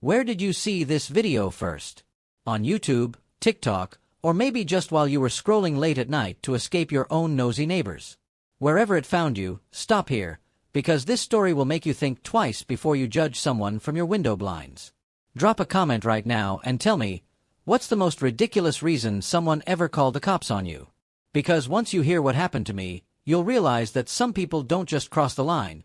Where did you see this video first? On YouTube, TikTok, or maybe just while you were scrolling late at night to escape your own nosy neighbors? Wherever it found you, stop here, because this story will make you think twice before you judge someone from your window blinds. Drop a comment right now and tell me, what's the most ridiculous reason someone ever called the cops on you? Because once you hear what happened to me, you'll realize that some people don't just cross the line,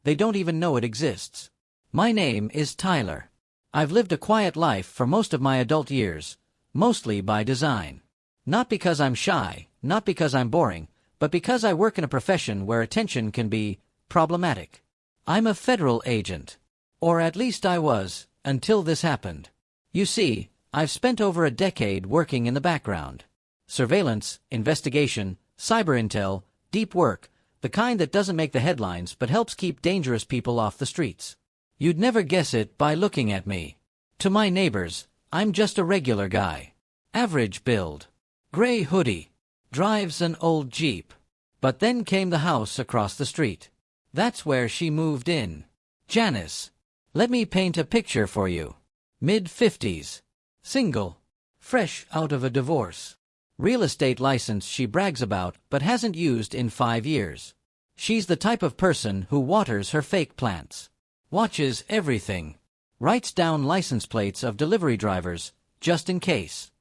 they don't even know it exists. My name is Tyler. I've lived a quiet life for most of my adult years, mostly by design. Not because I'm shy, not because I'm boring, but because I work in a profession where attention can be problematic. I'm a federal agent. Or at least I was, until this happened. You see, I've spent over a decade working in the background. Surveillance, investigation, cyber intel, deep work, the kind that doesn't make the headlines but helps keep dangerous people off the streets. You'd never guess it by looking at me. To my neighbors, I'm just a regular guy. Average build. Gray hoodie. Drives an old Jeep. But then came the house across the street. That's where she moved in. Janice. Let me paint a picture for you. Mid-50s. Single. Fresh out of a divorce. Real estate license she brags about but hasn't used in 5 years. She's the type of person who waters her fake plants. Watches everything. Writes down license plates of delivery drivers, just in case.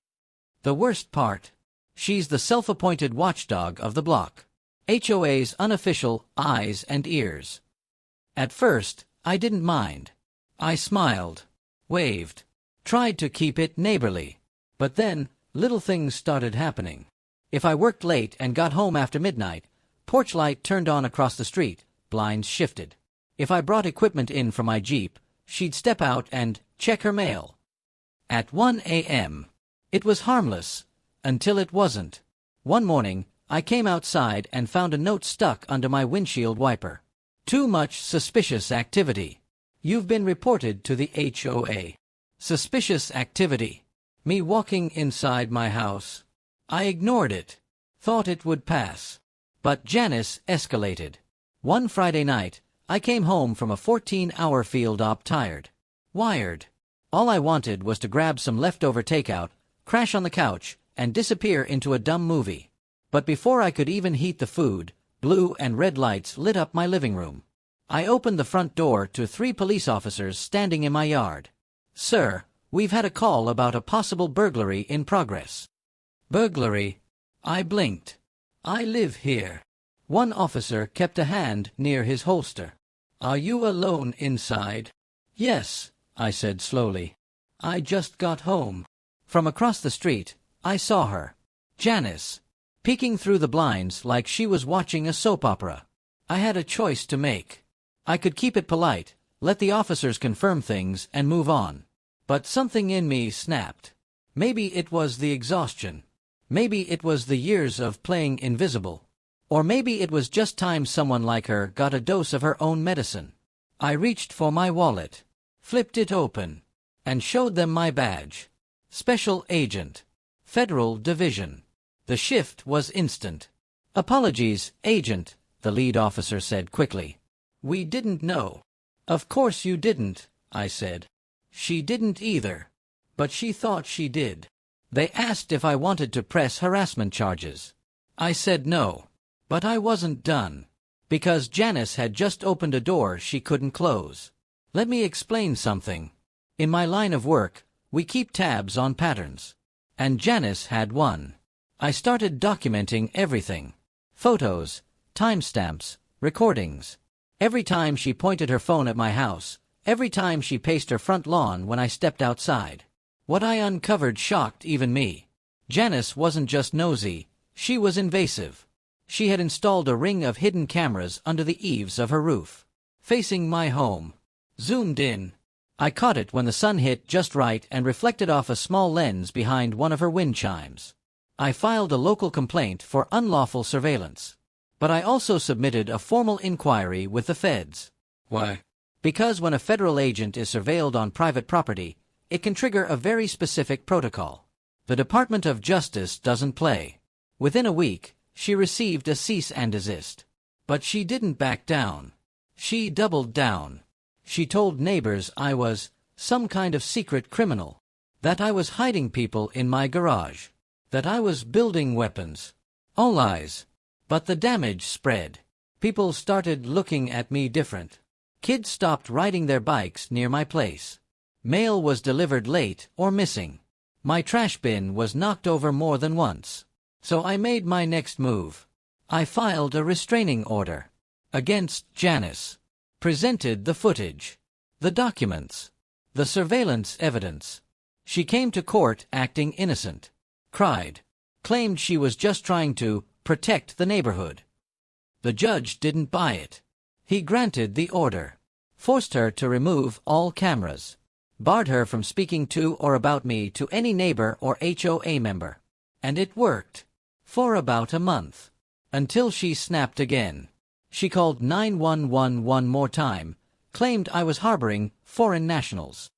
The worst part. She's the self-appointed watchdog of the block. HOA's unofficial eyes and ears. At first, I didn't mind. I smiled. Waved. Tried to keep it neighborly. But then, little things started happening. If I worked late and got home after midnight, porch light turned on across the street, blinds shifted. If I brought equipment in from my Jeep, she'd step out and check her mail. At 1 a.m. It was harmless, until it wasn't. One morning, I came outside and found a note stuck under my windshield wiper. Too much suspicious activity. You've been reported to the HOA. Suspicious activity. Me walking inside my house. I ignored it. Thought it would pass. But Janice escalated. One Friday night, I came home from a 14-hour field op tired. Wired. All I wanted was to grab some leftover takeout, crash on the couch, and disappear into a dumb movie. But before I could even heat the food, blue and red lights lit up my living room. I opened the front door to 3 police officers standing in my yard. "Sir, we've had a call about a possible burglary in progress." Burglary? I blinked. I live here. One officer kept a hand near his holster. "Are you alone inside?" "Yes," I said slowly. "I just got home." From across the street, I saw her. Janice. Peeking through the blinds like she was watching a soap opera. I had a choice to make. I could keep it polite, let the officers confirm things, and move on. But something in me snapped. Maybe it was the exhaustion. Maybe it was the years of playing invisible. Or maybe it was just time someone like her got a dose of her own medicine. I reached for my wallet, flipped it open, and showed them my badge. Special Agent. Federal Division. The shift was instant. "Apologies, Agent," the lead officer said quickly. "We didn't know." "Of course you didn't," I said. "She didn't either. But she thought she did." They asked if I wanted to press harassment charges. I said no. But I wasn't done. Because Janice had just opened a door she couldn't close. Let me explain something. In my line of work, we keep tabs on patterns. And Janice had one. I started documenting everything. Photos, timestamps, recordings. Every time she pointed her phone at my house, every time she paced her front lawn when I stepped outside. What I uncovered shocked even me. Janice wasn't just nosy, she was invasive. She had installed a ring of hidden cameras under the eaves of her roof, facing my home. Zoomed in. I caught it when the sun hit just right and reflected off a small lens behind one of her wind chimes. I filed a local complaint for unlawful surveillance. But I also submitted a formal inquiry with the feds. Why? Because when a federal agent is surveilled on private property, it can trigger a very specific protocol. The Department of Justice doesn't play. Within a week, she received a cease and desist. But she didn't back down. She doubled down. She told neighbors I was some kind of secret criminal, that I was hiding people in my garage, that I was building weapons. All lies. But the damage spread. People started looking at me different. Kids stopped riding their bikes near my place. Mail was delivered late or missing. My trash bin was knocked over more than once. So I made my next move. I filed a restraining order against Janice. Presented the footage, the documents, the surveillance evidence. She came to court acting innocent. Cried. Claimed she was just trying to protect the neighborhood. The judge didn't buy it. He granted the order. Forced her to remove all cameras. Barred her from speaking to or about me to any neighbor or HOA member. And it worked. For about a month. Until she snapped again. She called 911 one more time, claimed I was harboring foreign nationals.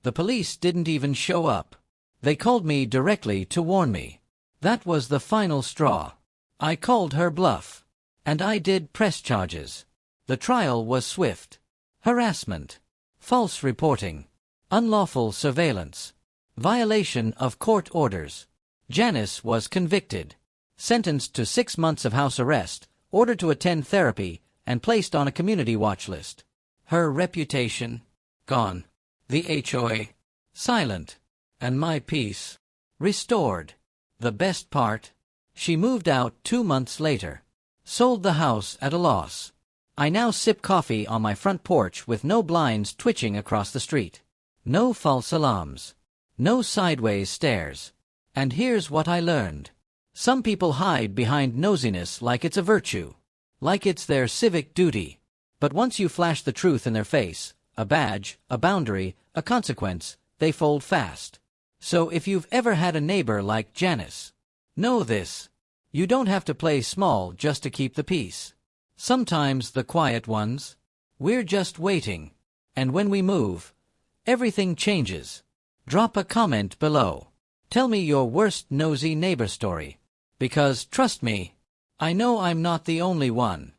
The police didn't even show up. They called me directly to warn me. That was the final straw. I called her bluff. And I did press charges. The trial was swift. Harassment. False reporting. Unlawful surveillance. Violation of court orders. Janice was convicted. Sentenced to 6 months of house arrest, ordered to attend therapy, and placed on a community watch list. Her reputation? Gone. The HOA? Silent. And my peace? Restored. The best part? She moved out 2 months later. Sold the house at a loss. I now sip coffee on my front porch with no blinds twitching across the street. No false alarms. No sideways stares. And here's what I learned. Some people hide behind nosiness like it's a virtue. Like it's their civic duty. But once you flash the truth in their face, a badge, a boundary, a consequence, they fold fast. So if you've ever had a neighbor like Janice, know this. You don't have to play small just to keep the peace. Sometimes the quiet ones, we're just waiting. And when we move, everything changes. Drop a comment below. Tell me your worst nosy neighbor story. Because, trust me, I know I'm not the only one.